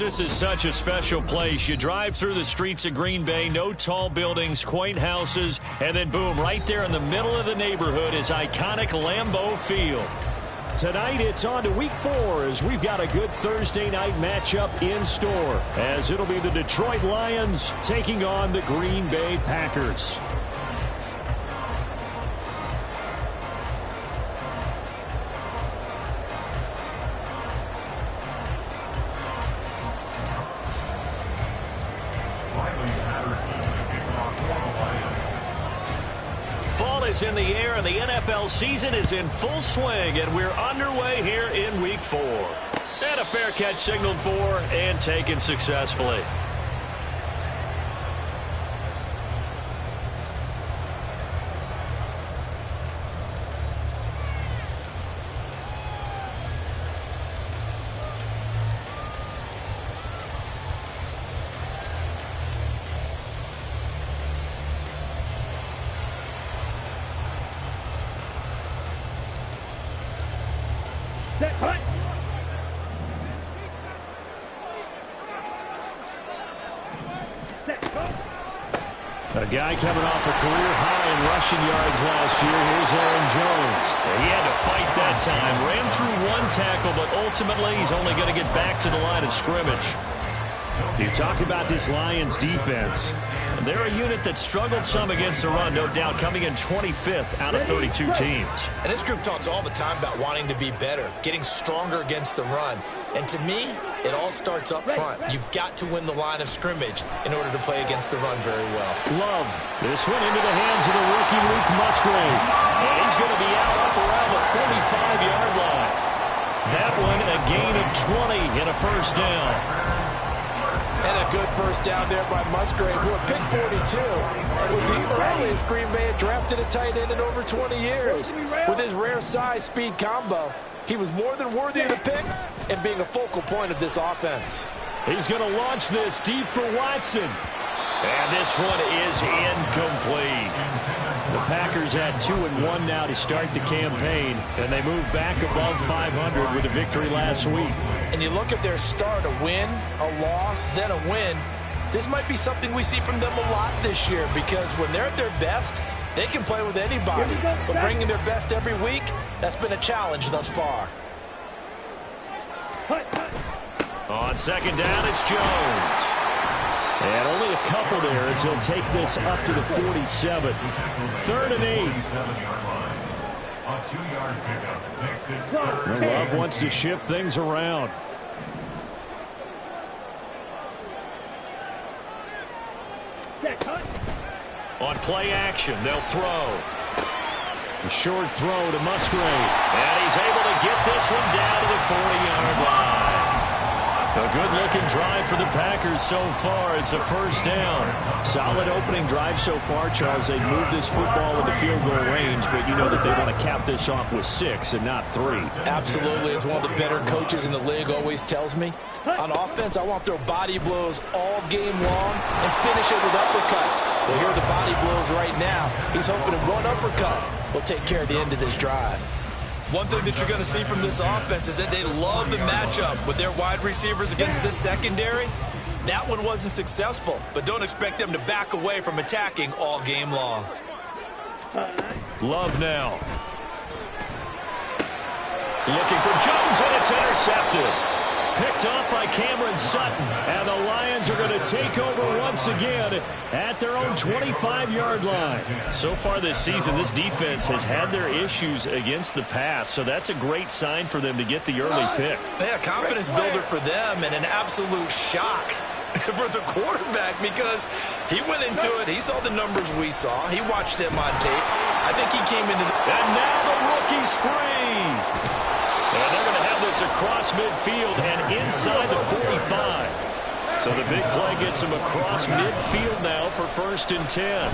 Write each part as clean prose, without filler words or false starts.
This is such a special place. You drive through the streets of Green Bay, no tall buildings, quaint houses, and then boom, right there in the middle of the neighborhood is iconic Lambeau Field. Tonight it's on to week 4 as we've got a good Thursday night matchup in store, as it'll be the Detroit Lions taking on the Green Bay Packers. Fall is in the air and the NFL season is in full swing, and we're underway here in week 4. And a fair catch signaled for and taken successfully. A guy coming off a career high in rushing yards last year. Here's Aaron Jones. He had to fight that time. Ran through one tackle, but ultimately he's only going to get back to the line of scrimmage. You talk about this Lions defense. They're a unit that struggled some against the run, no doubt, coming in 25th out of 32 teams. And this group talks all the time about wanting to be better, getting stronger against the run. And to me, it all starts up front. You've got to win the line of scrimmage in order to play against the run very well. Love. This one into the hands of the rookie Luke Musgrave. And he's going to be out up around the 45-yard line. That one a gain of 20 and a first down. And a good first down there by Musgrave, who at pick 42 was the earliest Green Bay had drafted a tight end in over 20 years. With his rare size speed combo, he was more than worthy of the pick and being a focal point of this offense. He's going to launch this deep for Watson. And this one is incomplete. The Packers had 2-1 now to start the campaign, and they moved back above 500 with a victory last week. And you look at their start, a win, a loss, then a win. This might be something we see from them a lot this year, because when they're at their best, they can play with anybody. But bringing their best every week, that's been a challenge thus far. On second down, it's Jones. And only a couple there as he'll take this up to the 47. 3rd and 8. Love wants to shift things around. On play action, they'll throw. A short throw to Musgrave. And he's able to get this one down to the 40-yard line. A good-looking drive for the Packers so far. It's a first down. Solid opening drive so far, Charles. They moved this football with the field goal range, but you know that they want to cap this off with 6 and not 3. Absolutely. As one of the better coaches in the league always tells me, on offense, I want to throw body blows all game long and finish it with uppercuts. Well, here are the body blows right now. He's hoping that one uppercut will take care of the end of this drive. One thing that you're going to see from this offense is that they love the matchup with their wide receivers against this secondary. That one wasn't successful, but don't expect them to back away from attacking all game long. Love now. Looking for Jones, and it's intercepted. Picked off by Cameron Sutton. And the Lions are going to take over once again at their own 25-yard line. So far this season, this defense has had their issues against the pass, so that's a great sign for them to get the early pick. Yeah, confidence builder for them and an absolute shock for the quarterback, because he went into it, he saw the numbers we saw, he watched him on tape. I think he came into And now the rookie's free. And they're going to have this across midfield and inside the 45. So the big play gets him across midfield now for 1st and 10. A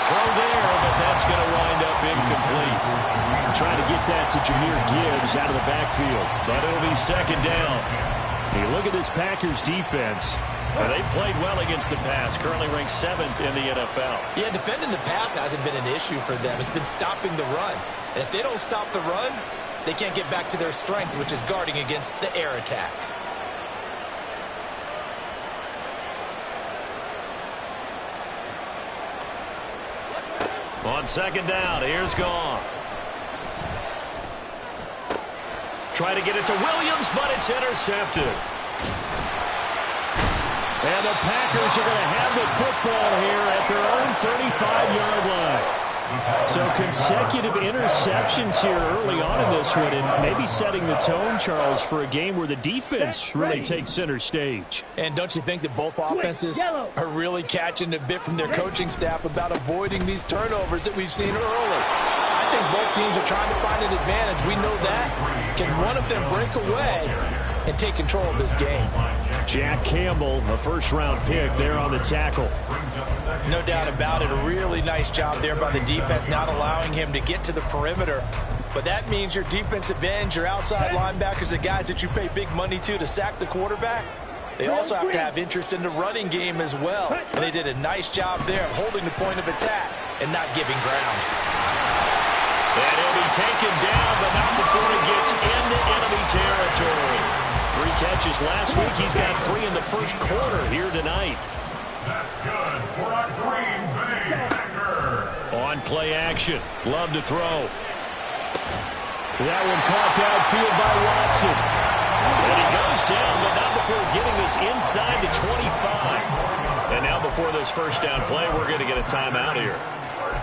throw there, but that's going to wind up incomplete. Trying to get that to Jahmyr Gibbs out of the backfield. But it'll be 2nd down. Hey, look at this Packers defense. And they've played well against the pass, currently ranked 7th in the NFL. Yeah, defending the pass hasn't been an issue for them. It's been stopping the run. And if they don't stop the run, they can't get back to their strength, which is guarding against the air attack. On second down, here's Goff. Try to get it to Williams, but it's intercepted. And the Packers are going to have the football here at their own 35-yard line. So consecutive interceptions here early on in this one, and maybe setting the tone, Charles, for a game where the defense really takes center stage. And don't you think that both offenses are really catching a bit from their coaching staff about avoiding these turnovers that we've seen early? I think both teams are trying to find an advantage. We know that. Can one of them break away and take control of this game? Jack Campbell, a first-round pick there on the tackle. No doubt about it. A really nice job there by the defense, not allowing him to get to the perimeter. But that means your defensive ends, your outside linebackers, the guys that you pay big money to sack the quarterback, they also have to have interest in the running game as well. And they did a nice job there of holding the point of attack and not giving ground. And he'll be taken down, but not before he gets into enemy territory. 3 catches last week. He's got 3 in the first quarter here tonight. That's good for a Green Bay Packer. On play action. Love to throw. That one caught downfield by Watson. And he goes down, but not before getting this inside the 25. And now before this first down play, we're going to get a timeout here.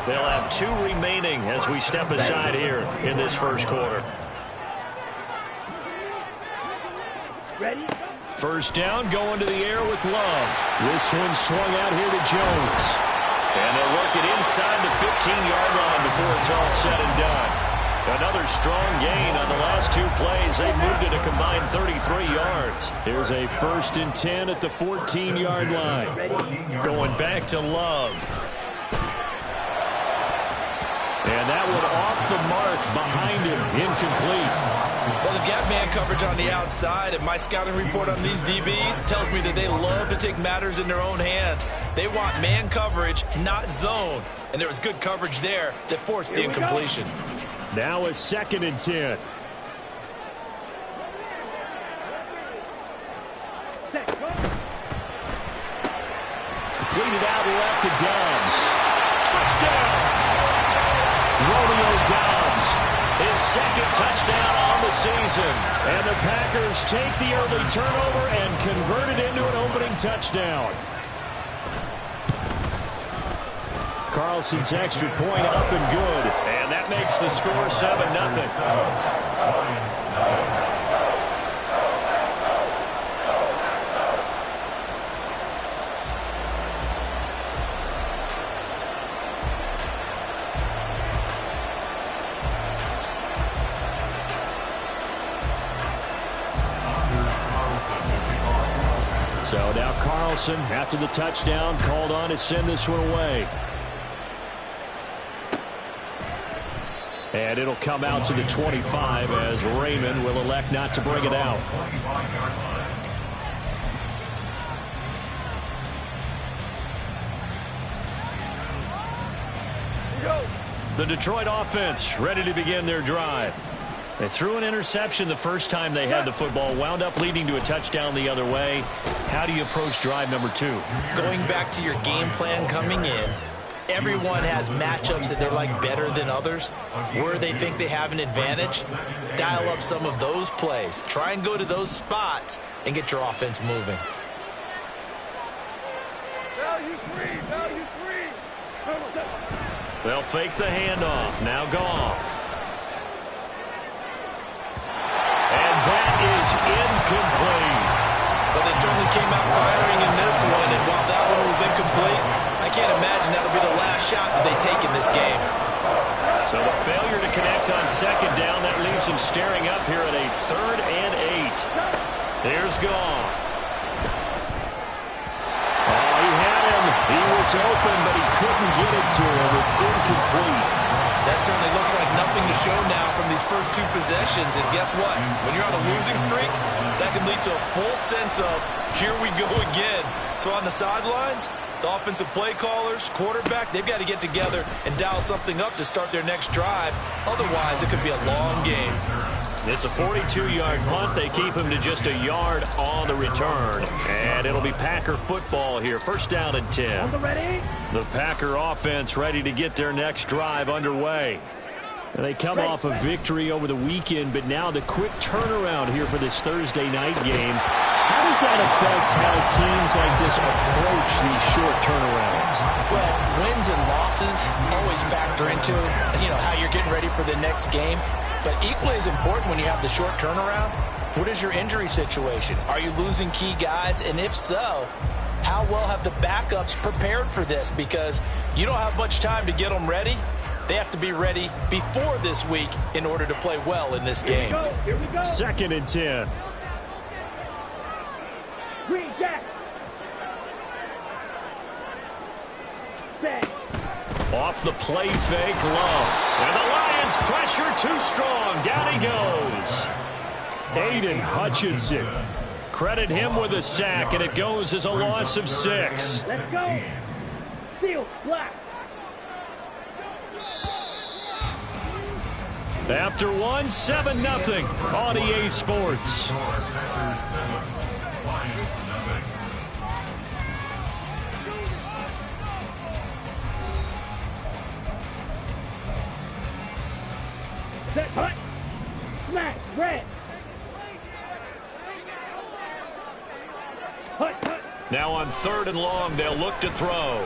They'll have 2 remaining as we step aside here in this first quarter. Ready? First down, going to the air with Love. This one swung out here to Jones. And they'll work it inside the 15-yard line before it's all said and done. Another strong gain on the last 2 plays. They moved it a combined 33 yards. Here's a 1st and 10 at the 14-yard line. Going back to Love. And that one off the mark behind him, incomplete. Well, they've got man coverage on the outside, and my scouting report on these DBs tells me that they love to take matters in their own hands. They want man coverage, not zone. And there was good coverage there that forced the incompletion. Now a 2nd and 10. Completed out left to Dobbs. Touchdown! Romeo Dobbs, his 2nd touchdown on the season. And the Packers take the early turnover and convert it into an opening touchdown. Carlson's extra point up and good. And that makes the score 7-0. So now Carlson, after the touchdown, called on to send this one away. And it'll come out to the 25 as Raymond will elect not to bring it out. The Detroit offense ready to begin their drive. They threw an interception the first time they had the football, wound up leading to a touchdown the other way. How do you approach drive number 2? Going back to your game plan coming in, everyone has matchups that they like better than others. Where they think they have an advantage, dial up some of those plays. Try and go to those spots and get your offense moving. Value three. They'll fake the handoff. Now Goff. And that is incomplete. But they certainly came out firing in this one, and while that one was incomplete, I can't imagine that'll be the last shot that they take in this game. So the failure to connect on 2nd down, that leaves them staring up here at a 3rd and 8. Here's Goff. Oh, he had him. He was open, but he couldn't get it to him. It's incomplete. That certainly looks like nothing to show now from these first 2 possessions. And guess what? When you're on a losing streak, that can lead to a full sense of, here we go again. So on the sidelines, the offensive play callers, quarterback, they've got to get together and dial something up to start their next drive. Otherwise, it could be a long game. It's a 42-yard punt. They keep him to just a yard on the return. And it'll be Packer football here. First down and 10. The Packer offense ready to get their next drive underway. They come off a victory over the weekend, but now the quick turnaround here for this Thursday night game. How does that affect how teams like this approach these short turnarounds? Well, wins and losses always factor into, how you're getting ready for the next game. But equally as important when you have the short turnaround, what is your injury situation? Are you losing key guys? And if so, how well have the backups prepared for this? Because you don't have much time to get them ready. They have to be ready before this week in order to play well in this game. Here we go. Second and 10. Green Jack. Set. Off the play fake, Love. And the Lions pressure too strong. Down he goes. Aiden Hutchinson. Credit him with a sack, and it goes as a loss of 6. Let's go. Steel, black. After 1, 7-0 on EA Sports. Set, hut. Smash, red. Hut, hut. Now on 3rd and long, they'll look to throw.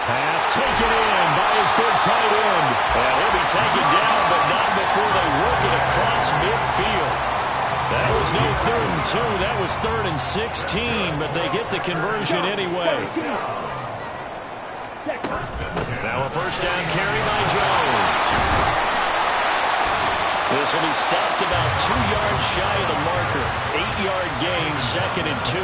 Pass taken in by his big tight end. Well, he'll be taken down, but not before they work it across midfield. That was no 3rd and 2. That was 3rd and 16, but they get the conversion anyway. Now a first down carry by Jones. This will be stopped about 2 yards shy of the marker. 8-yard gain, 2nd and 2.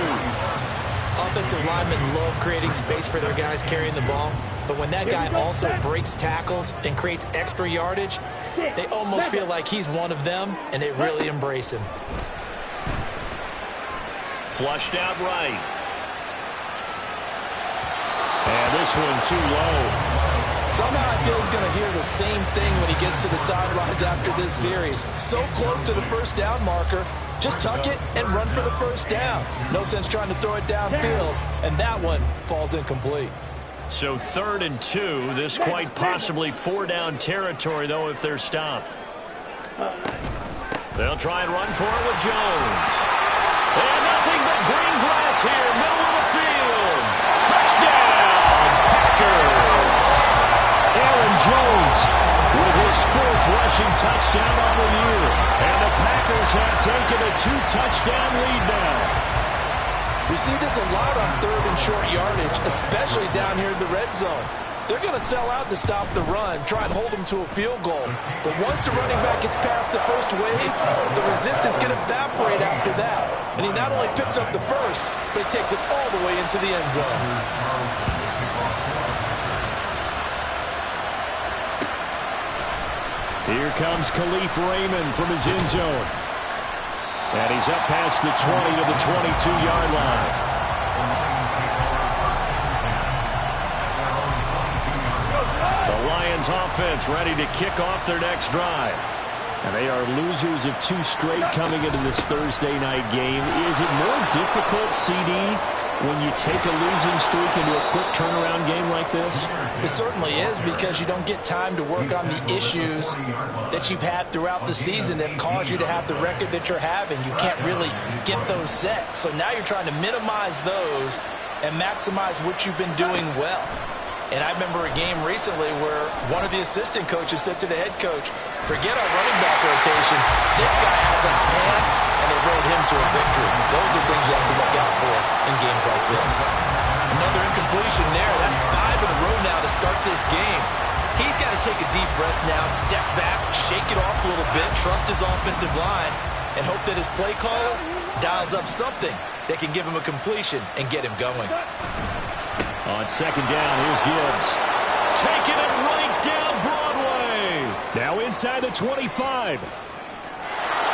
Offensive linemen love creating space for their guys carrying the ball. But when that guy also breaks tackles and creates extra yardage, they almost feel like he's one of them, and they really embrace him. Flushed out right. And this one too low. Somehow I feel he's going to hear the same thing when he gets to the sidelines after this series. So close to the first down marker. Just tuck it and run for the first down. No sense trying to throw it downfield. And that one falls incomplete. So 3rd and 2. This quite possibly 4-down territory, though, if they're stopped. They'll try and run for it with Jones. And nothing but green grass here, middle of the field. Touchdown, Packers. Aaron Jones with his 4th rushing touchdown on the year. And the Packers have taken a 2-touchdown lead now. We see this a lot on 3rd and short yardage, especially down here in the red zone. They're going to sell out to stop the run, try and hold them to a field goal. But once the running back gets past the first wave, the resistance can evaporate after that. And he not only picks up the first, but he takes it all the way into the end zone. Here comes Khalif Raymond from his end zone. And he's up past the 20 to the 22-yard line. The Lions offense ready to kick off their next drive. And they are losers of 2 straight coming into this Thursday night game. Is it more difficult, CD, when you take a losing streak into a quick turnaround game like this? It certainly is, because you don't get time to work on the issues that you've had throughout the season that have caused you to have the record that you're having. You can't really get those set. So now you're trying to minimize those and maximize what you've been doing well. And I remember a game recently where one of the assistant coaches said to the head coach, forget our running back rotation. This guy has a hot hand, and they rode him to a victory. Those are things you have to look out for in games like this. Another incompletion there. That's 5 in a row now to start this game. He's got to take a deep breath now, step back, shake it off a little bit, trust his offensive line, and hope that his play caller dials up something that can give him a completion and get him going. On 2nd down, here's Gibbs. taking it right down Broadway. Now inside the 25.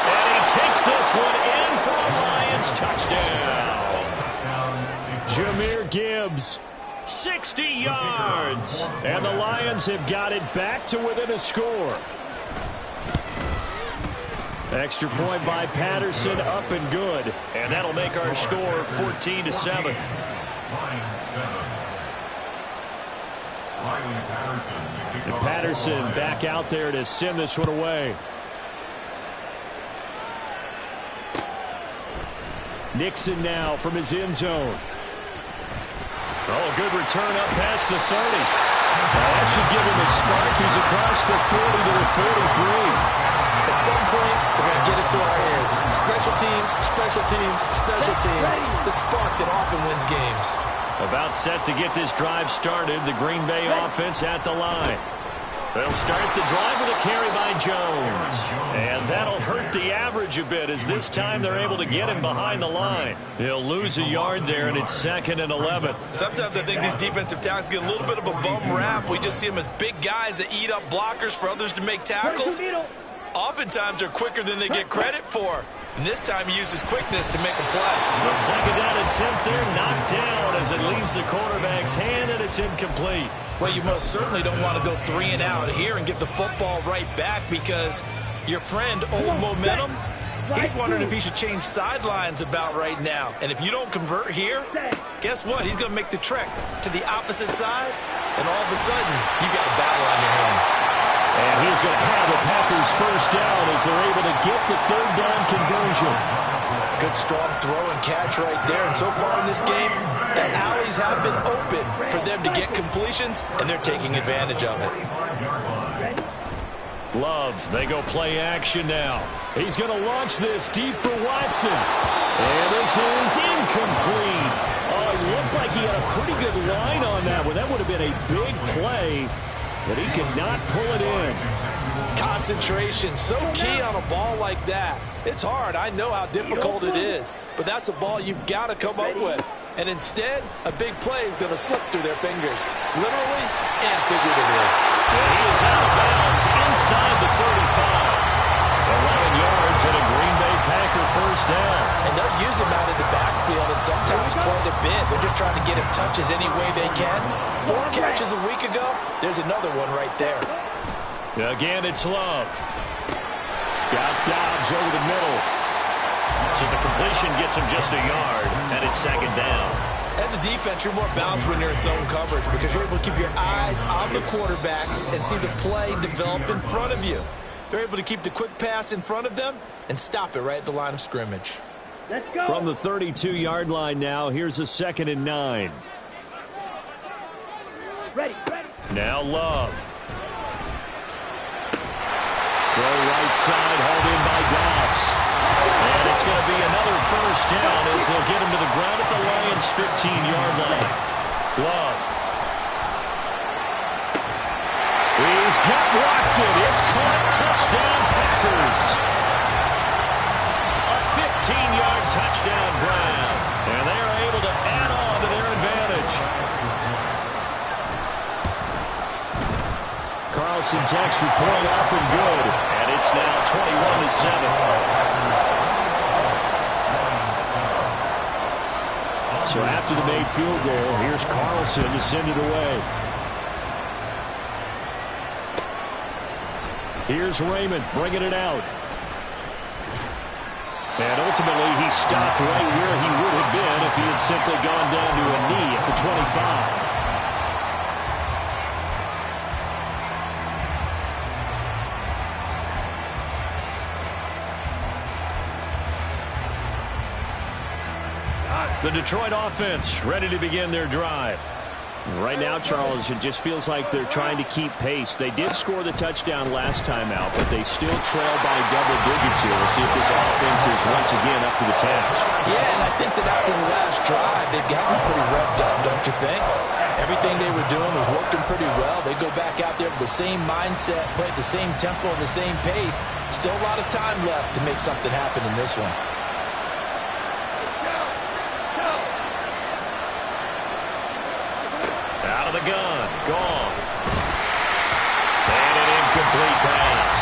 And he takes this one in for a Lions touchdown. Jahmyr Gibbs. 60 yards. And the Lions have got it back to within a score. Extra point by Patterson, up and good. And that'll make our score 14-7. And Patterson back out there to send this one away. Nixon now from his end zone. Oh, good return up past the 30. That should give him a spark. He's across the 40 to the 43. At some point, we're going to get it through our heads. Special teams, special teams, special teams. The spark that often wins games. About set to get this drive started. The Green Bay offense at the line. They'll start the drive with a carry by Jones. And that'll hurt the average a bit as this time they're able to get him behind the line. He'll lose a yard there, and it's 2nd and 11. Sometimes I think these defensive tackles get a little bit of a bum rap. We just see them as big guys that eat up blockers for others to make tackles. Oftentimes they're quicker than they get credit for. And this time he uses quickness to make a play. The second down attempt there knocked down as it leaves the quarterback's hand, and it's incomplete. Well, you most certainly don't want to go 3 and out here and get the football right back because your friend, Old Momentum, he's wondering if he should change sidelines about right now. And if you don't convert here, guess what? He's going to make the trek to the opposite side, and all of a sudden, you got a battle on your hands. And he's going to have the Packers first down as they're able to get the 3rd down conversion. Good strong throw and catch right there. And so far in this game, the alleys have been open for them to get completions, and they're taking advantage of it. Love, they go play action now. He's going to launch this deep for Watson. And this is incomplete. Oh, it looked like he had a pretty good line on that one. That would have been a big play, but he could not pull it in. Concentration, so key on a ball like that. It's hard. I know how difficult it is, but that's a ball you've got to come up with. And instead, a big play is going to slip through their fingers, literally and figuratively. And he is out of bounds inside the 35. 11 yards and a Green Bay Packer first down. And they'll use him out of the backfield and sometimes quite a bit. They're just trying to get him touches any way they can. 4 catches a week ago. There's another one right there. Again, it's Love. Got Dobbs over the middle. So the completion gets him just a yard, and it's 2nd down. As a defense, you're more balanced when you're in zone coverage because you're able to keep your eyes on the quarterback and see the play develop in front of you. They're able to keep the quick pass in front of them and stop it right at the line of scrimmage. Let's go. From the 32-yard line now, here's a 2nd and 9. Ready. Now Love. Throw right side, hauled in by Dobbs. And it's going to be another first down as they'll get him to the ground at the Lions' 15-yard line. Love. He's got Watson. It's caught. Touchdown, Packers. A 15-yard touchdown grab. And they are able to add on to their advantage. Carlson's extra point up and good. And it's now 21-7. So after the made field goal, here's Carlson to send it away. Here's Raymond bringing it out. And ultimately, he stopped right where he would have been if he had simply gone down to a knee at the 25. The Detroit offense ready to begin their drive. Right now, Charles, it just feels like they're trying to keep pace. They did score the touchdown last time out, but they still trail by double digits here. We'll see if this offense is once again up to the task. Yeah, and I think that after the last drive, they've gotten pretty revved up, don't you think? Everything they were doing was working pretty well. They go back out there with the same mindset, play at the same tempo and the same pace. Still a lot of time left to make something happen in this one. Out of the gun. Goff. incomplete pass.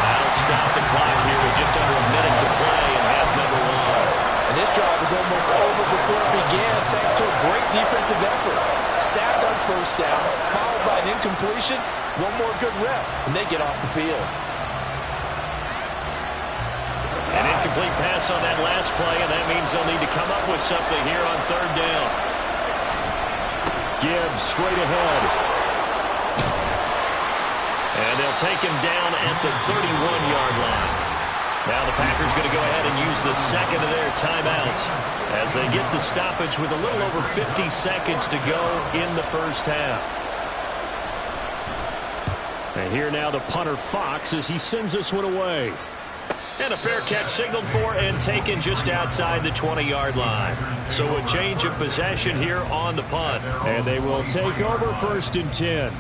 That'll stop the clock here with just under a minute to play in half number one. And this drive is almost over before it began thanks to a great defensive effort. Sack on first down, followed by an incompletion. One more good rep, and they get off the field. An incomplete pass on that last play, and that means they'll need to come up with something here on third down. Gibbs straight ahead. And they'll take him down at the 31-yard line. Now the Packers going to go ahead and use the second of their timeouts as they get the stoppage with a little over 50 seconds to go in the first half. And here now the punter Fox as he sends this one away. And a fair catch signaled for and taken just outside the 20-yard line. So a change of possession here on the punt. And they will take over 1st and 10.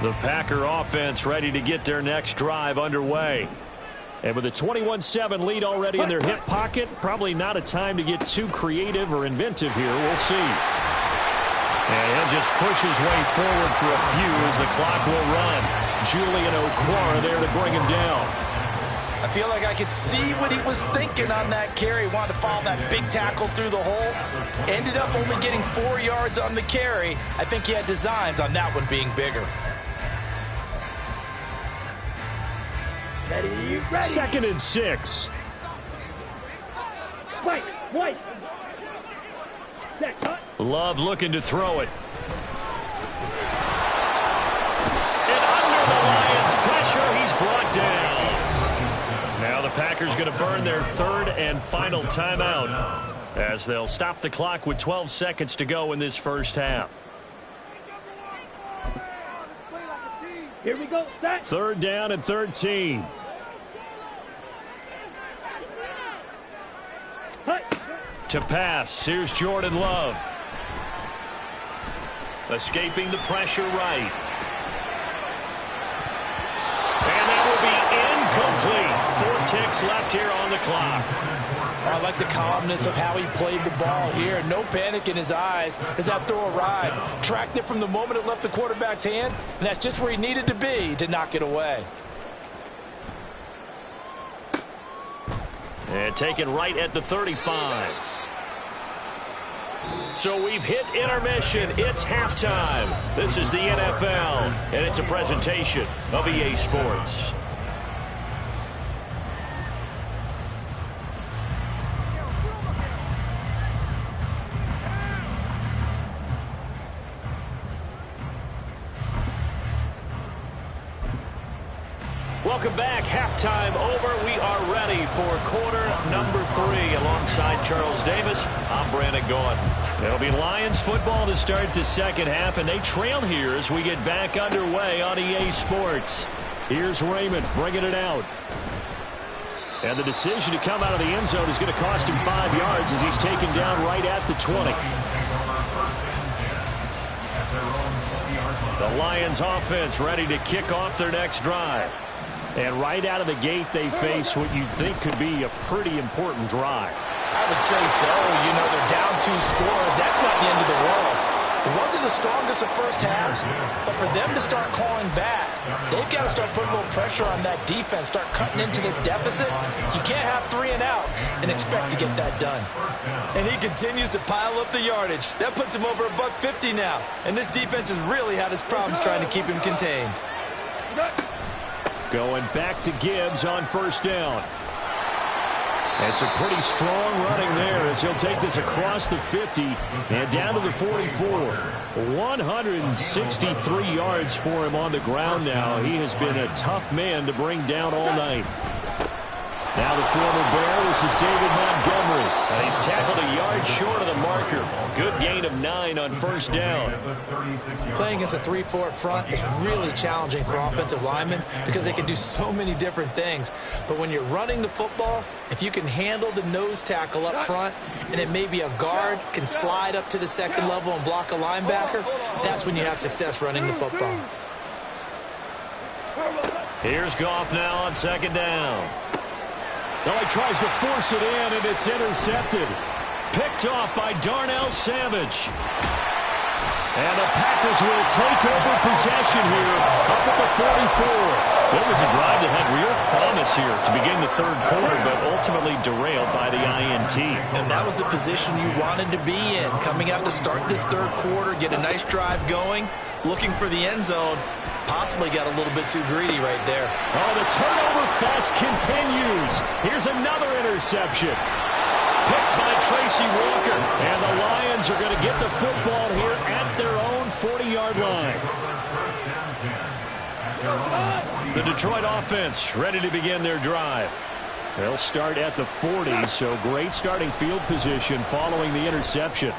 The Packer offense ready to get their next drive underway. And with a 21-7 lead already in their hip pocket, probably not a time to get too creative or inventive here. We'll see. And he'll just push his way forward for a few as the clock will run. Julian Okwara there to bring him down. I feel like I could see what he was thinking on that carry. Wanted to follow that big tackle through the hole. Ended up only getting 4 yards on the carry. I think he had designs on that one being bigger. Ready. 2nd and 6. Wait. Set, cut. Love looking to throw it. And under the Lions' pressure, he's brought down. Now the Packers going to burn their 3rd and final timeout as they'll stop the clock with 12 seconds to go in this first half. Here we go, set. 3rd down and 13. To pass, here's Jordan Love. Escaping the pressure right. And that will be incomplete. 4 ticks left here on the clock. I like the calmness of how he played the ball here. No panic in his eyes as that throw arrived. Tracked it from the moment it left the quarterback's hand, and that's just where he needed to be to knock it away. And taken right at the 35. So we've hit intermission. It's halftime. This is the NFL, and it's a presentation of EA Sports. Welcome back. Halftime over. We are ready for quarter number 3. Alongside Charles Davis, I'm Brandon Gaughan. It'll be Lions football to start the second half, and they trail here as we get back underway on EA Sports. Here's Raymond bringing it out. And the decision to come out of the end zone is going to cost him 5 yards as he's taken down right at the 20. The Lions offense ready to kick off their next drive. And right out of the gate, they face what you'd think could be a pretty important drive. I would say so. You know, they're down 2 scores. That's not the end of the world. It wasn't the strongest of first halves, but for them to start calling back, they've got to start putting a little pressure on that defense, start cutting into this deficit. You can't have 3 and outs and expect to get that done. And he continues to pile up the yardage. That puts him over $150 now. And this defense has really had its problems trying to keep him contained. Going back to Gibbs on first down. And some pretty strong running there as he'll take this across the 50 and down to the 44. 163 yards for him on the ground now. He has been a tough man to bring down all night. Now the former Bear, this is David Montgomery. And he's tackled a yard short of the marker. Good gain of 9 on first down. Playing against a 3-4 front is really challenging for offensive linemen because they can do so many different things. But when you're running the football, if you can handle the nose tackle up front and it may be a guard can slide up to the second level and block a linebacker, that's when you have success running the football. Here's Goff now on second down. Well, he tries to force it in, and it's intercepted. Picked off by Darnell Savage. And the Packers will take over possession here up at the 44. So it was a drive that had real promise here to begin the third quarter, but ultimately derailed by the INT. And that was the position you wanted to be in. Coming out to start this third quarter, get a nice drive going, looking for the end zone. Possibly got a little bit too greedy right there. Oh, the turnover fest continues. Here's another interception. Picked by Tracy Walker. And the Lions are going to get the football here at their own 40-yard line. The Detroit offense ready to begin their drive. They'll start at the 40, so great starting field position following the interception.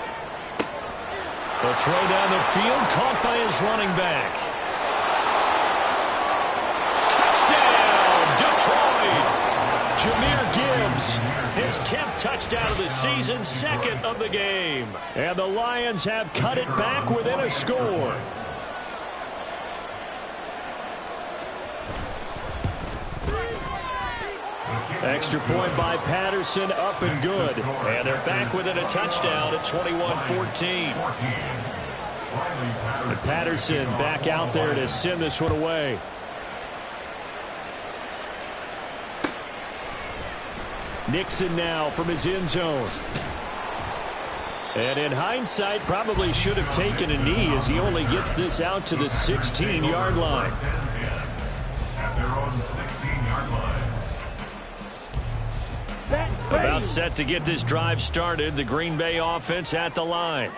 The throw down the field, caught by his running back. Jahmyr Gibbs, his 10th touchdown of the season, second of the game. And the Lions have cut it back within a score. Extra point by Patterson, up and good. And they're back within a touchdown at 21-14. And Patterson back out there to send this one away. Nixon now from his end zone. And in hindsight, probably should have taken a knee as he only gets this out to the 16-yard line. At their own 16-yard line. About set to get this drive started. The Green Bay offense at the line.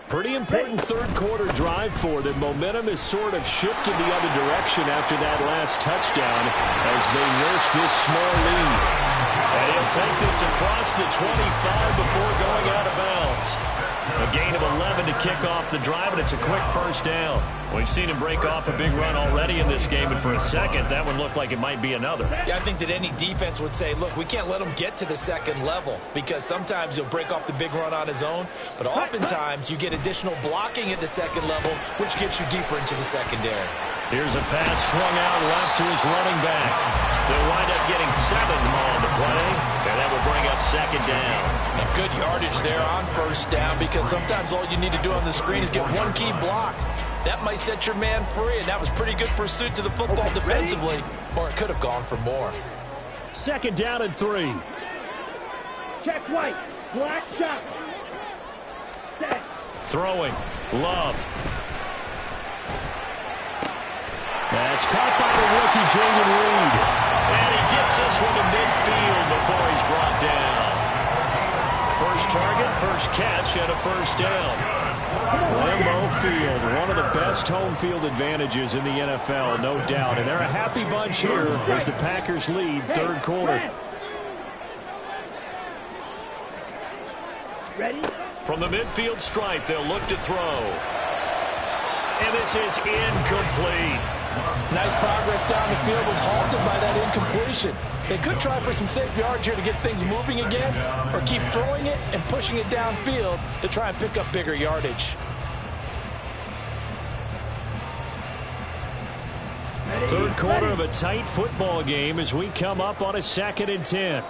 Pretty important third quarter drive for them. Momentum has sort of shifted the other direction after that last touchdown as they nurse this small lead. And he'll take this across the 25 before going out of bounds. A gain of 11 to kick off the drive, and it's a quick first down. We've seen him break off a big run already in this game, and for a second, that one looked like it might be another. Yeah, I think that any defense would say, look, we can't let him get to the second level because sometimes he'll break off the big run on his own, but oftentimes you get additional blocking at the second level, which gets you deeper into the secondary. Here's a pass swung out left to his running back. They'll wind up getting 7 on the play, and that will bring up second down. And good yardage there on first down because sometimes all you need to do on the screen is get one key block. That might set your man free, and that was pretty good pursuit to the football defensively, or it could have gone for more. Second down and 3. Check right. Black shot. Set. Throwing. Love. That's caught by the rookie, Jordan Reed. And he gets this one to midfield before he's brought down. First target, first catch, and a first down. Lambeau Field, one of the best home field advantages in the NFL, no doubt. And they're a happy bunch here as the Packers lead third quarter. Ready? From the midfield stripe, they'll look to throw. And this is incomplete. Nice progress down the field was halted by that incompletion. They could try for some safe yards here to get things moving again, or keep throwing it and pushing it downfield to try and pick up bigger yardage. Third quarter of a tight football game as we come up on a 2nd and 10.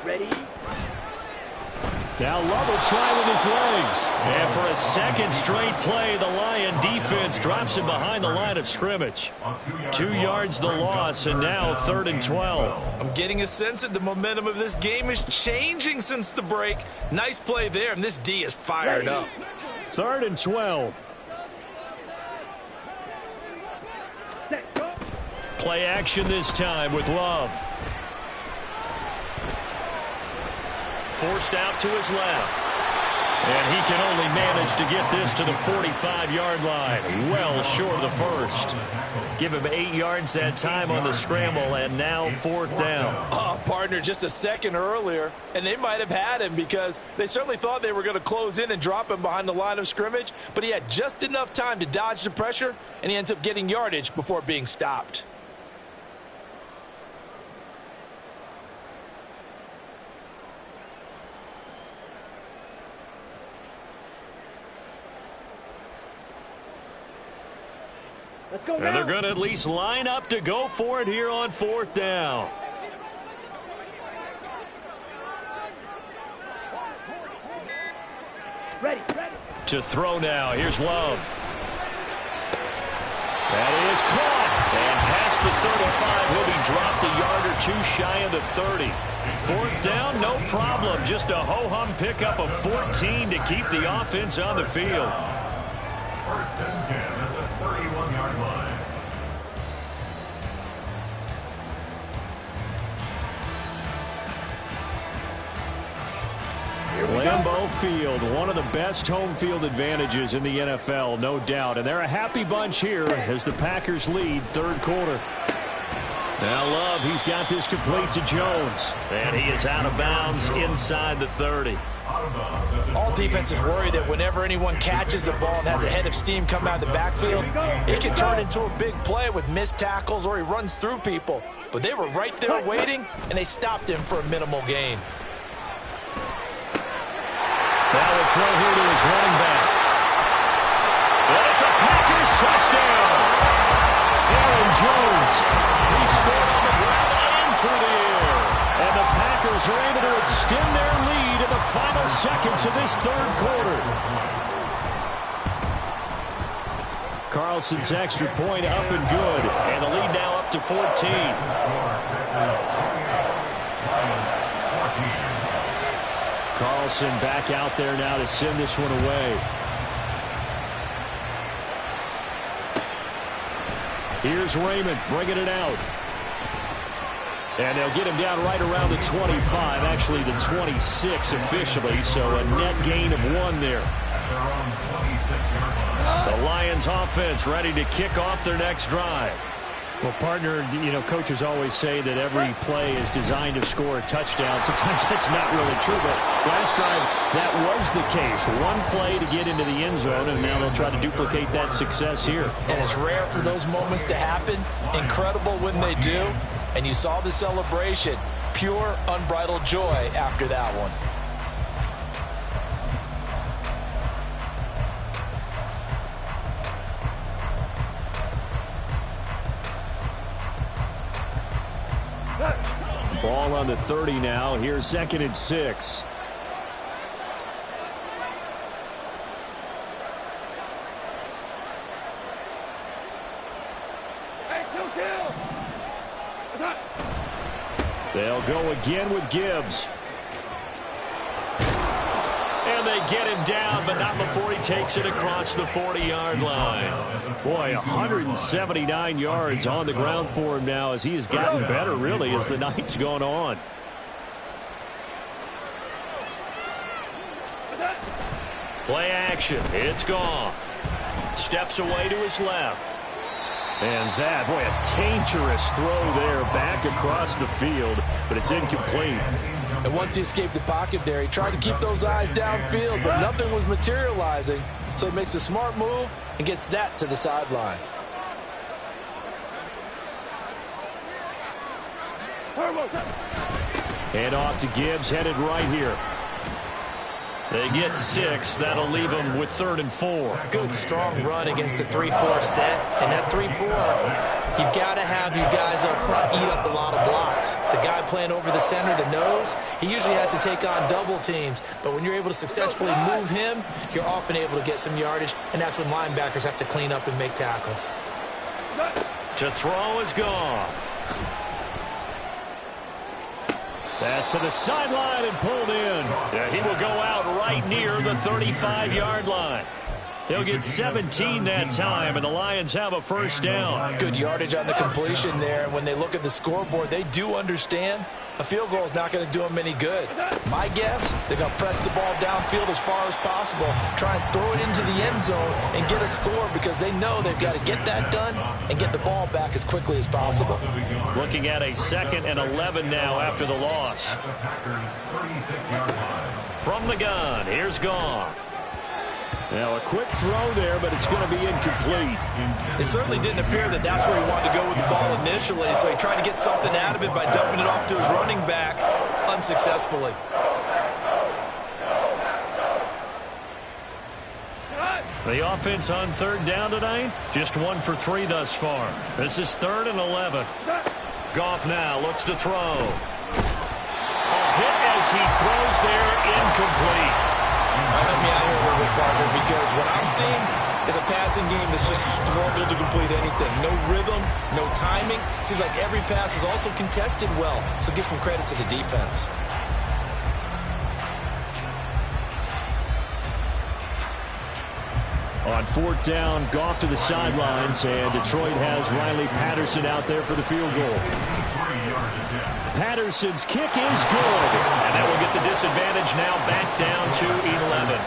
Ready? Now Love will try with his legs. And for a second straight play, the Lion defense drops him behind the line of scrimmage. 2 yards the loss, and now 3rd and 12. I'm getting a sense that the momentum of this game is changing since the break. Nice play there, and this D is fired up. 3rd and 12. Set. Go. Play action this time with Love. Forced out to his left. And he can only manage to get this to the 45-yard line. Well short of the first. Give him 8 yards that time on the scramble, and now 4th down. Oh, partner, just a second earlier, and they might have had him because they certainly thought they were going to close in and drop him behind the line of scrimmage, but he had just enough time to dodge the pressure, and he ends up getting yardage before being stopped. Let's go And now. they're going to at least line up to go for it here on 4th down. To throw now. Here's Love. That is caught. And past the 35, he'll be dropped a yard or two shy of the 30. Fourth down, no problem. Just a ho-hum pickup of 14 to keep the offense on the field. First and 10 at the 31-yard line. Lambeau Field, one of the best home field advantages in the NFL, no doubt. And they're a happy bunch here as the Packers lead third quarter. Now Love, he's got this complete to Jones. And he is out of bounds inside the 30. All defenses worry that whenever anyone catches the ball and has a head of steam come out of the backfield, it can turn into a big play with missed tackles or he runs through people. But they were right there waiting, and they stopped him for a minimal gain. Now a throw here to his running back. And it's a Packers touchdown. Aaron Jones. He scored on the ground and through the air. And the Packers are able to extend their lead in the final seconds of this third quarter. Carlson's extra point up and good. And the lead now up to 14. Carlson back out there now to send this one away. Here's Raymond bringing it out. And they'll get him down right around the 25, actually the 26 officially, so a net gain of 1 there. The Lions offense ready to kick off their next drive. Well, partner, you know, coaches always say that every play is designed to score a touchdown. Sometimes that's not really true, but last time that was the case. One play to get into the end zone, and now they'll try to duplicate that success here. And it's rare for those moments to happen. Incredible when they do. And you saw the celebration. Pure, unbridled joy after that one. Ball on the 30 now. Here's 2nd and 6. They'll go again with Gibbs. And they get him down, but not before he takes it across the 40-yard line. Boy, 179 yards on the ground for him now as he has gotten better, really, as the night's gone on. Play action. It's Goff. Steps away to his left. And that, boy, a dangerous throw there back across the field, but it's incomplete. And once he escaped the pocket there, he tried to keep those eyes downfield, but nothing was materializing. So he makes a smart move and gets that to the sideline. And off to Gibbs, headed right here. They get 6. That'll leave them with 3rd and 4. Good, strong run against the 3-4 set. And that 3-4, you've got to have your guys up front eat up a lot of blocks. The guy playing over the center, the nose, he usually has to take on double teams. But when you're able to successfully move him, you're often able to get some yardage. And that's when linebackers have to clean up and make tackles. To throw is Goff. Pass to the sideline and pulled in. Yeah, he will go out right near the 35-yard line. He'll get 17 that time, and the Lions have a first down. Good yardage on the completion there. And when they look at the scoreboard, they do understand a field goal is not going to do them any good. My guess, they're going to press the ball downfield as far as possible, try and throw it into the end zone and get a score because they know they've got to get that done and get the ball back as quickly as possible. Looking at a 2nd and 11 now after the loss. From the gun, here's Goff. Now a quick throw there, but it's going to be incomplete. It certainly didn't appear that that's where he wanted to go with the ball initially, so he tried to get something out of it by dumping it off to his running back unsuccessfully. The offense on 3rd down tonight, just 1 for 3 thus far. This is 3rd and 11. Goff now looks to throw. A hit as he throws there, incomplete. Help me out here a little bit, partner, because what I'm seeing is a passing game that's just struggled to complete anything. No rhythm, no timing. Seems like every pass is also contested well, so give some credit to the defense. On fourth down, Goff to the sidelines, and Detroit has Riley Patterson out there for the field goal. Patterson's kick is good. And that will get the disadvantage now back down to 11.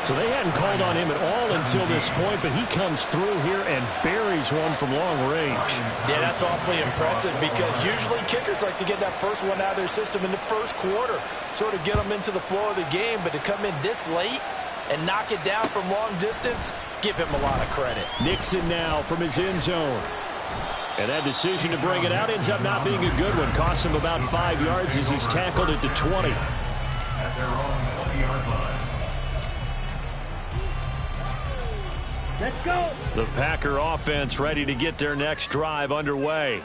So they hadn't called on him at all until this point, but he comes through here and buries one from long range. Yeah, that's awfully impressive because usually kickers like to get that first one out of their system in the first quarter, sort of get them into the flow of the game, but to come in this late and knock it down from long distance, give him a lot of credit. Nixon now from his end zone. And that decision to bring it out ends up not being a good one. Costs him about 5 yards as he's tackled at the 20. At their own 20-yard line. Let's go. The Packer offense ready to get their next drive underway.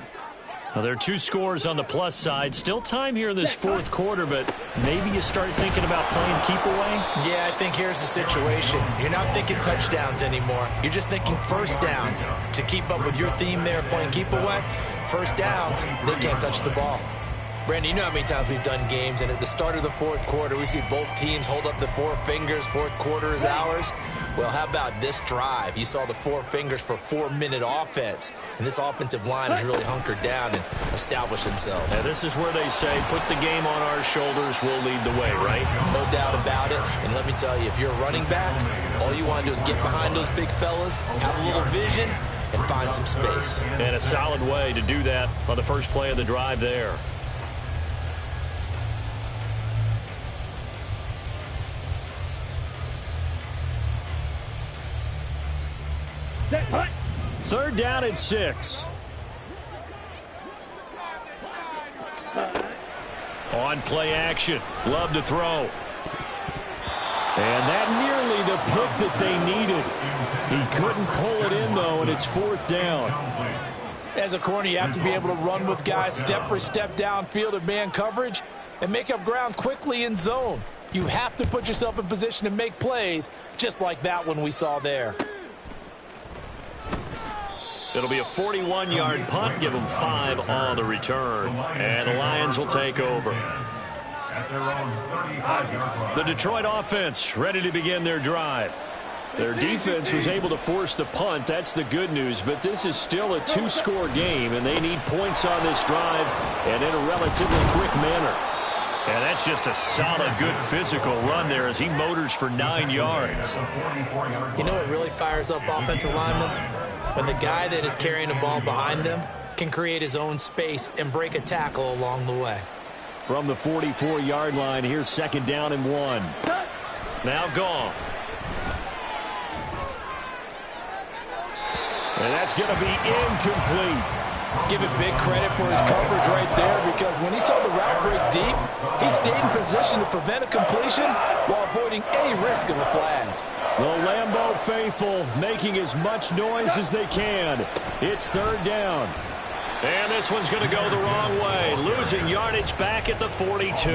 Now, there are 2 scores on the plus side. Still time here in this fourth quarter, but maybe you start thinking about playing keep away? Yeah, I think here's the situation. You're not thinking touchdowns anymore. You're just thinking first downs. To keep up with your theme there, playing keep away, first downs, they can't touch the ball. Brandon, you know how many times we've done games, and at the start of the fourth quarter, we see both teams hold up the 4 fingers, fourth quarter is ours. Well, how about this drive? You saw the 4 fingers for 4-minute offense, and this offensive line has really hunkered down and established themselves. Now, this is where they say, put the game on our shoulders, we'll lead the way, right? No doubt about it, and let me tell you, if you're a running back, all you want to do is get behind those big fellas, have a little vision, and find some space. And a solid way to do that on the first play of the drive there. Set, hut. Third down at 6. On play action. Love to throw. And that nearly the pick that they needed. He couldn't pull it in, though, and it's fourth down. As a corner, you have to be able to run with guys step for step downfield in man coverage and make up ground quickly in zone. You have to put yourself in position to make plays, just like that one we saw there. It'll be a 41-yard punt. Give them 5 on the return. And the Lions will take over. At their own 35-yard line. The Detroit offense ready to begin their drive. Their defense was able to force the punt. That's the good news. But this is still a 2-score game, and they need points on this drive and in a relatively quick manner. And that's just a solid, good physical run there as he motors for 9 yards. You know what really fires up offensive linemen? When the guy that is carrying the ball behind them can create his own space and break a tackle along the way. From the 44-yard line, here's second down and 1. Now gone. And that's going to be incomplete. Give it big credit for his coverage right there, because when he saw the route break deep, he stayed in position to prevent a completion while avoiding any risk of a flag. The Lambeau faithful making as much noise as they can. It's third down. And this one's going to go the wrong way. Losing yardage back at the 42.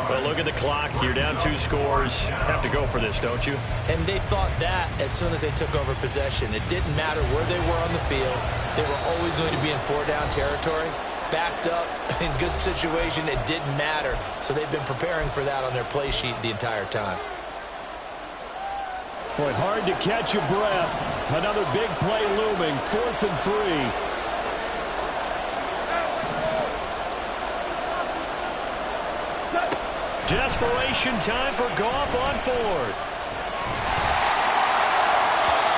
But look at the clock. You're down 2 scores. Have to go for this, don't you? And they thought that as soon as they took over possession. It didn't matter where they were on the field. They were always going to be in 4-down territory. Backed up, in good situation, it didn't matter. So they've been preparing for that on their play sheet the entire time. Boy, hard to catch your breath. Another big play looming. 4th and 3. Desperation time for Goff on 4th.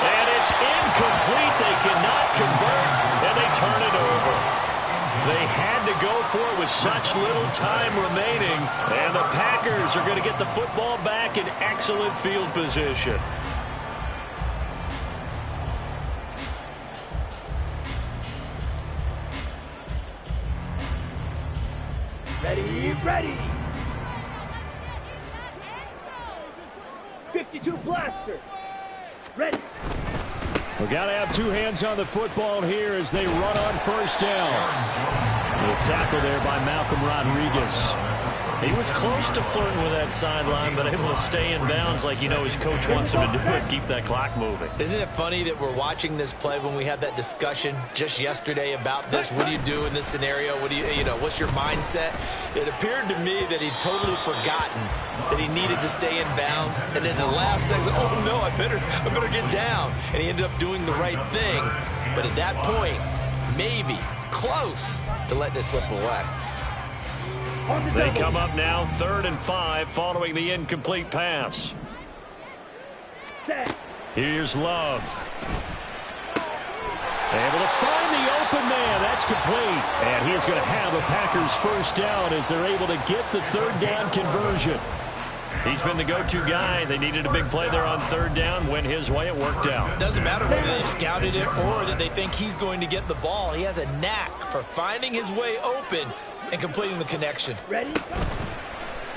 And it's incomplete. They cannot convert, and they turn it over. They had to go for it with such little time remaining, and the Packers are going to get the football back in excellent field position. Ready, ready. 52 blaster. Ready. We've got to have 2 hands on the football here as they run on first down. The tackle there by Malcolm Rodriguez. He was close to flirting with that sideline, but able to stay in bounds like you know his coach wants him to do it, keep that clock moving. Isn't it funny that we're watching this play when we had that discussion just yesterday about this? What do you do in this scenario? What do you know, what's your mindset? It appeared to me that he'd totally forgotten that he needed to stay in bounds, and then the last second, oh no, I better get down. And he ended up doing the right thing. But at that point, maybe close to letting it slip away. They come up now 3rd and 5 following the incomplete pass. Here's Love. Able to find the open man. That's complete. And he is going to have a Packers first down as they're able to get the 3rd down conversion. He's been the go-to guy. They needed a big play there on 3rd down. Went his way. It worked out. Doesn't matter whether they scouted it or that they think he's going to get the ball. He has a knack for finding his way open and completing the connection. Ready?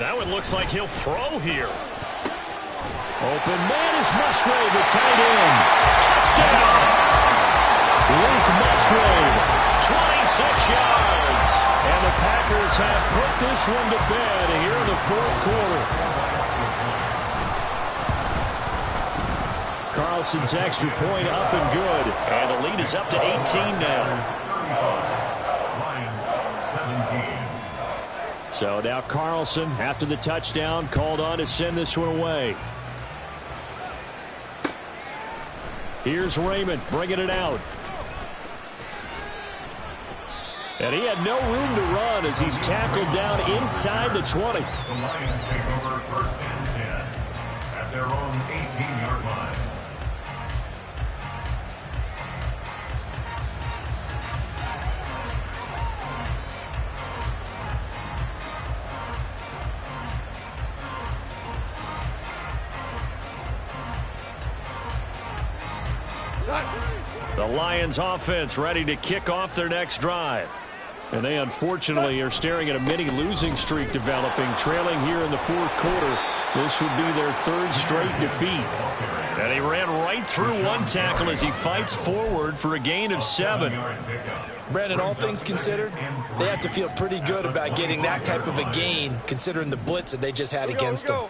That one looks like he'll throw here. Open man is Musgrave, the tight end. Touchdown! Luke Musgrave, 26 yards. And the Packers have put this one to bed here in the 4th quarter. Carlson's extra point up and good. And the lead is up to 18 now. So now Carlson, after the touchdown, called on to send this one away. Here's Raymond bringing it out. And he had no room to run as he's tackled down inside the 20. The Lions take over 1st and 10 at their own 18-yard line. The Lions offense ready to kick off their next drive. And they unfortunately are staring at a mini losing streak developing, trailing here in the 4th quarter. This would be their 3rd straight defeat. And he ran right through one tackle as he fights forward for a gain of 7. Brandon, all things considered, they have to feel pretty good about getting that type of a gain, considering the blitz that they just had against them.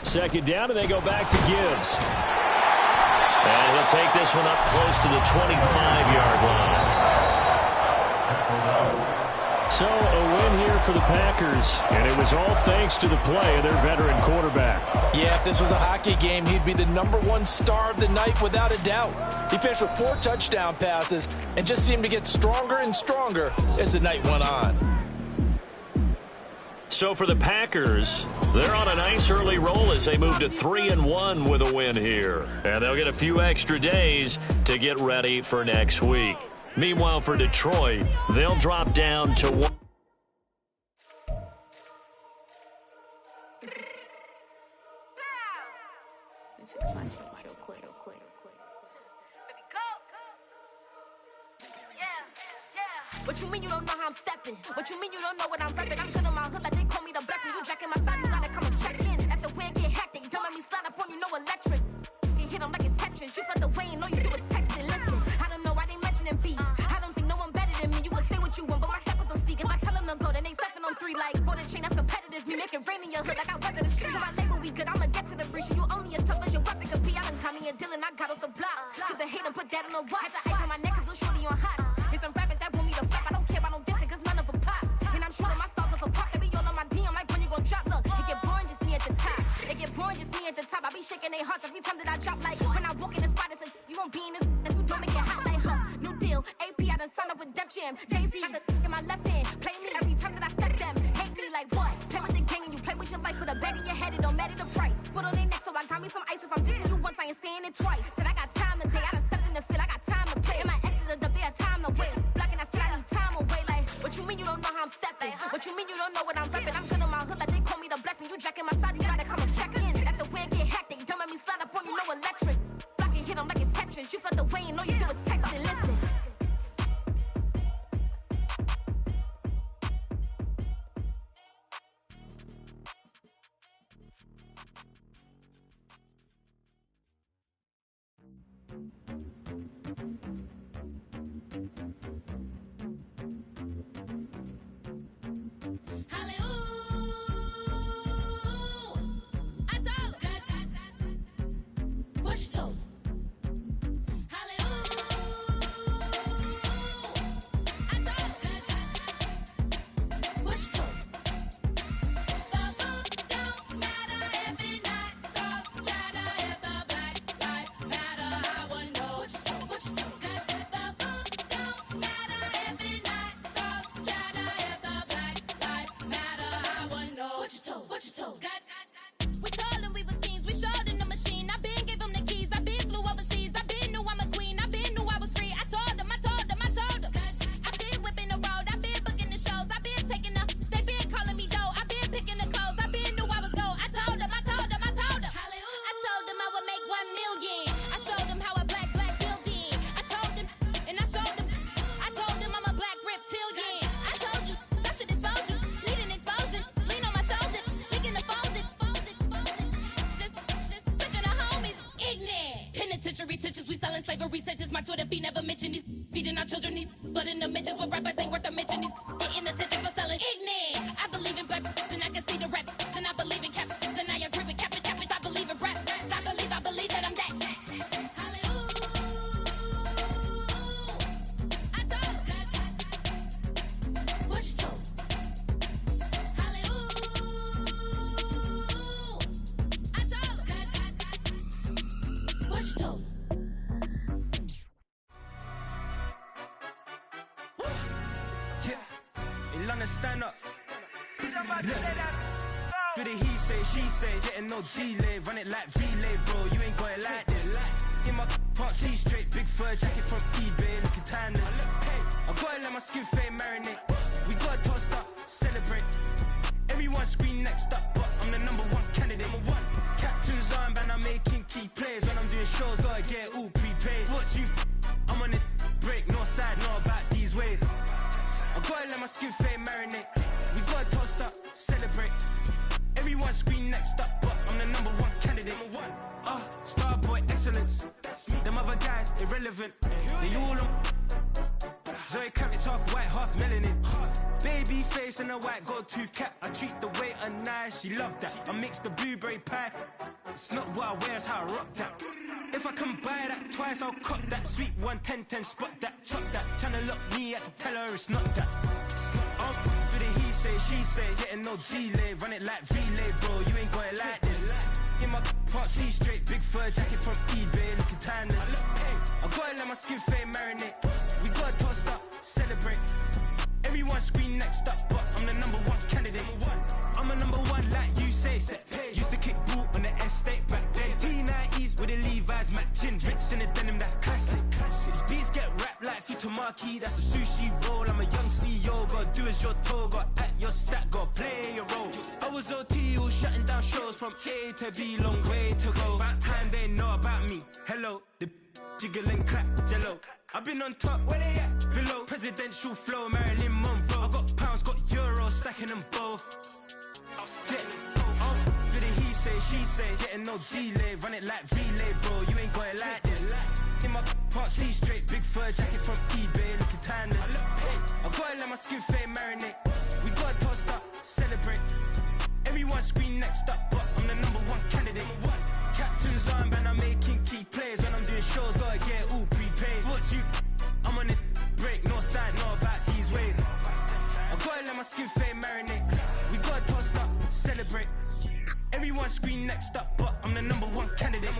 2nd down, and they go back to Gibbs. And he'll take this one up close to the 25-yard line. So a win here for the Packers, and it was all thanks to the play of their veteran quarterback. Yeah, if this was a hockey game, he'd be the #1 star of the night without a doubt. He finished with 4 touchdown passes and just seemed to get stronger and stronger as the night went on. So for the Packers, they're on a nice early roll as they move to 3-1 with a win here. And they'll get a few extra days to get ready for next week. Meanwhile, for Detroit, they'll drop down to 1. What you mean you don't know how I'm stepping? What you mean you don't know what I'm repping? I'm good in my hood like they call me the blessing. You jacking my side, you gotta come and check in. That's the way it get hectic. Don't let me slide up on you, no electric. You hit them like it's Tetris. You felt the way and all you do is text it. Listen, I don't know why they mentioning beef. I don't think no one better than me. You will say what you want, but my steppers don't speak. If I tell them to go, then they stepping on 3 like border chain. That's competitive. Me make it rain in your hood like I weather the streets. So my label we good. I'ma get to the free. You only as tough as your weapon could be. I done caught me a Dylan. I got off the block. Cause the hate and put that on the watch. Had the ice on my neck cause little shorty on hot. There's some rappers that want me to flop. I don't care about no dissing cause none of them pop. And I'm shooting my stars off a pop. They be all on my DM like when you gon' drop. Look, it get boring just me at the top. It get boring just me at the top. I be shaking their hearts every time that I drop. Like when I walk in the spot, it says you won't be in this if you don't make it hot like her. New deal, AP, I done signed up with Def Jam. Jay-Z has a in my left hand. Play me every time that I step them. Hate me like what? Play with the gang and you play with your life. Put a bet in your head, it don't matter the price. Put on their neck, so I got me some ice. If I'm dissing you once, I ain't saying it twice. Said I got time today, I done stepped in the field, I got time to play. And my exes are up there, time to wait. Blocking, I said I need time away. Like, what you mean you don't know how I'm stepping? What you mean you don't know what I'm repping? I'm good in my hood like they call me the blessing. You jacking my side, you gotta come and check in. That's the way it get hectic. Don't let me slide up on you, no electric. Blocking, hit them like it's Tetris. You felt the way and all you do is text it. Listen. never researches my Twitter feed, never mention these feeding our children these, but in the mentions what rappers ain't worth a mention these getting attention for selling ignorant. I believe in black, then I can see the rap, then I believe in cap, then I agree with cap, I believe in rap, I believe that I'm that. Stand up. Do the he say, she say, getting no delay, run it like relay, bro. You ain't got it like this. In my can't see straight, big fur jacket from eBay, looking timeless. I gotta let my skin fade marinate. We gotta toast up, celebrate. Everyone scream next up, but I'm the number one candidate. Captain's armband, I'm making key plays. When I'm doing shows, gotta get it all prepaid. What you I'm on it, break, no side, no about these ways. I gotta let my skin fade marinate. We gotta toast up, celebrate. Everyone scream next up, but I'm the number one candidate. Starboy excellence. Them other guys irrelevant. They all on. Zoe Kravitz half white, half melanin. Baby face and a white gold tooth cap. I treat the waiter nice, she love that. I mix the blueberry pie. It's not what I wear, it's how I rock that. If I can buy that twice, I'll cop that. Sweet 110, spot that, chop that. Tryna lock me at the tell her it's not that. Do the he say, she say, getting no delay. Run it like relay, bro, you ain't got it like this. In my can't see straight, big fur jacket from eBay, looking timeless. I gotta let my skin fade marinate. We gotta toast up, celebrate. Everyone scream next up, but I'm the number one candidate. I'm a number one like you say, set pace. Used to kick boot on the estate back then. T90s with the Levi's matching. Rips in the denim, that's classic. These beats get wrapped like Futamaki, that's a sushi roll. I'm a young CEO, gotta do as you're told. Gotta act your stat, gotta play your role. I was OT, all shutting down shows from A to B, long way to go. About time they know about me. Hello, the jiggle and clap, jello. I've been on top, where they at? Below, presidential flow, Marilyn Monroe. I got pounds, got euros, stacking them both. Do the he say, she say, getting no delay, run it like relay, bro. You ain't got it like this. In my can't see straight, big fur jacket from eBay, looking timeless. I gotta let my skin fade marinate. We gotta toast up, celebrate. Everyone scream next up, but I'm the number one candidate. Captain's armband, I'm making key plays. When I'm doing shows, gotta get it all prepaid. What you I'm on it, break, no side, no about these ways. I gotta let my skin fade marinate. We gotta toast up, celebrate. Everyone scream next up, but I'm the number one candidate.